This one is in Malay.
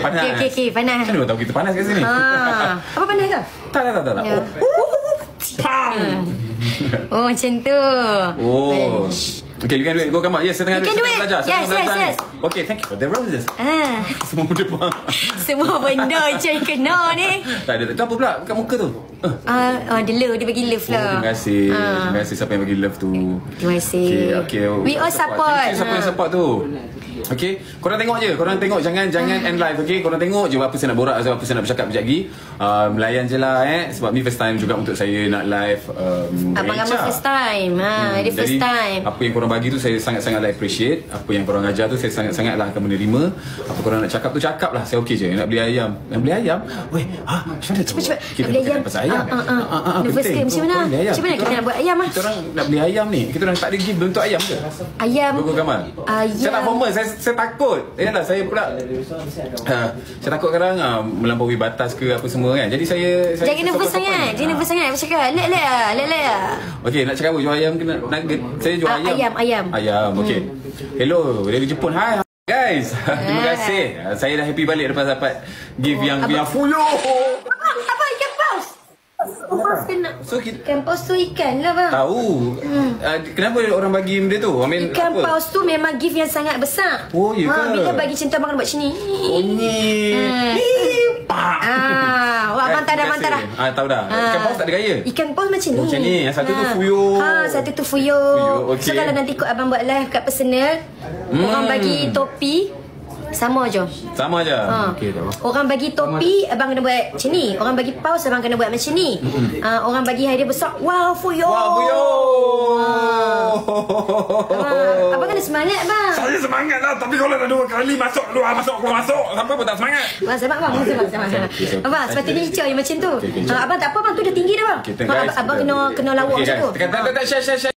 Panas. Okey, panas. Mana tahu kita panas kat sini? Apa panas ke? Tak. Ya. Pam. Oh, macam tu. Oh. Okay, you can do it. Go, come on. Yes, saya tengah belajar. Yes. Okay, thank you for the roses. Semua benda pun. Semua benda je kena ni. Tak ada. Itu apa pula kat muka tu? Dia bagi love lah. Terima kasih. Terima kasih siapa yang bagi love tu. Terima kasih. Okay. We all support. Thank you siapa yang support tu. Okay, korang tengok je. Korang tengok, jangan end live. Okay, korang tengok je apa saya nak borak, apa saya nak bercakap sekejap lagi. Melayan je lah sebab ni first time juga untuk saya nak live. Abang-abang first time. Dia first time. Apa yang korang bagi tu saya sangat-sangat appreciate. Apa yang korang ajar tu saya sangat-sangat lah akan menerima. Apa korang nak cakap tu cakap lah. Saya okey je. Nak beli ayam. Weh, macam mana tu? Cepat. Kita beli ayam. Pasal ayam. First game macam mana? Macam mana kita nak buat ayam? Kita orang nak beli ayam ni. Kita orang tak ada give bentuk ayam ke? Ayam. Logo Kamal. Saya tak formal. Saya takut. Yalah, saya pula saya takut kadang melampaui batas ke apa semua kan. Jadi saya jangan nervous sangat. Jangan nervous sangat. Apa cakap? Let. Okey, nak cakap apa? Jual ayam ke nugget? Saya jual ayam. Ayam. Okey. Hello, dari Jepun. Hai guys. Terima kasih. Saya dah happy balik lepas dapat gift yang fuyo. Apa ikan paus? So ikan paus tu ikan lah bang. Tahu. Kenapa orang bagi benda tu? Ikan paus tu memang gift yang sangat besar. Oh, ya ke? Bila bagi cinta abang kena buat macam ni. Oh ni. Abang tak dah. Tahu dah. Ikan paus tak ada gaya. Ikan paus macam ni. Macam ni. Yang satu tu fuyo. Satu tu fuyo. Okay. So kalau nanti ikut abang buat live kat personal, orang bagi topi sama je. Okey, tak apa. Orang bagi topi, abang kena buat macam ni. Orang bagi paus, abang kena buat macam ni. Orang bagi hadiah besar, wow, fuyo. Abang kena semangat bang. Saya semangat lah. Tapi kalau dah 2 kali masuk, keluar masuk. Siapa pun tak semangat. Bang, sebab abang sepatutnya hijau yang macam tu. Abang tak apa bang, tu dah tinggi dah bang. Abang kena lawak macam tu. Tak, share.